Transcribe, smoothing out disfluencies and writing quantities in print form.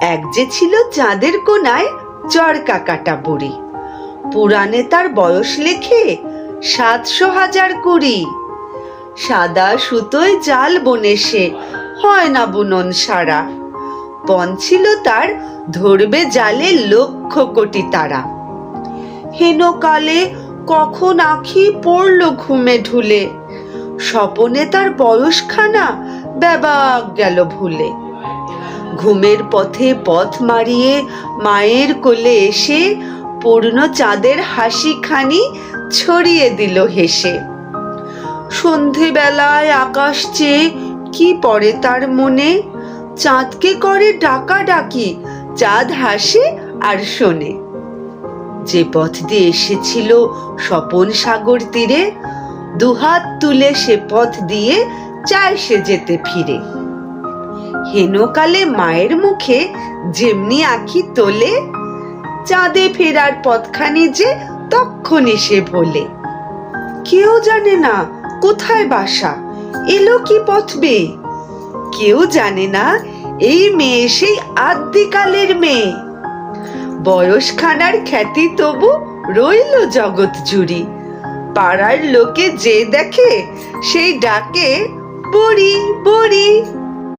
এক যে ছিল চাঁদের কোনায় চরকা কাটা বুড়ি, পুরাণে তার বয়স লেখে 700,020। সাদা সুতোয় জাল বনে সে, হয় না বুনন সারা। পণ ছিল তার ধরবে জালে লক্ষ কোটি তারা। হেন কালে কখন আঁখি পড়ল ঘুমে ঢুলে, স্বপনে তার বয়সখানা ব্যাবাক গেল ভুলে। ঘুমের পথে পথ মারিয়ে মায়ের কোলে এসে পূর্ণ চাঁদের হাসিখানি ছড়িয়ে দিল হেসে। সন্ধেবেলায় আকাশ চেয়ে কি পড়ে তার মনে, চাঁদকে করে ডাকাডাকি, চাঁদ হাসে আর শোনে। যে পথ দিয়ে এসেছিল স্বপন সাগর তীরে, দুহাত তুলে সে পথ দিয়ে চায় সে যেতে ফিরে। হেনকালে মায়ের মুখে যেমনি আঁখি তোলে, চাঁদে ফেরার পথখানি যে তক্ষণি সে ভোলে। কেউ জানে না কোথায় বাসা, এলো কি পথ বেয়ে, কেউ জানে না এই মেয়ে সেই আদ্যিকালের মেয়ে। বয়সখানার খ্যাতি তবু রইল জগৎ জুড়ি, পাড়ার লোকে যে দেখে সেই ডাকে বুড়ি বুড়ি।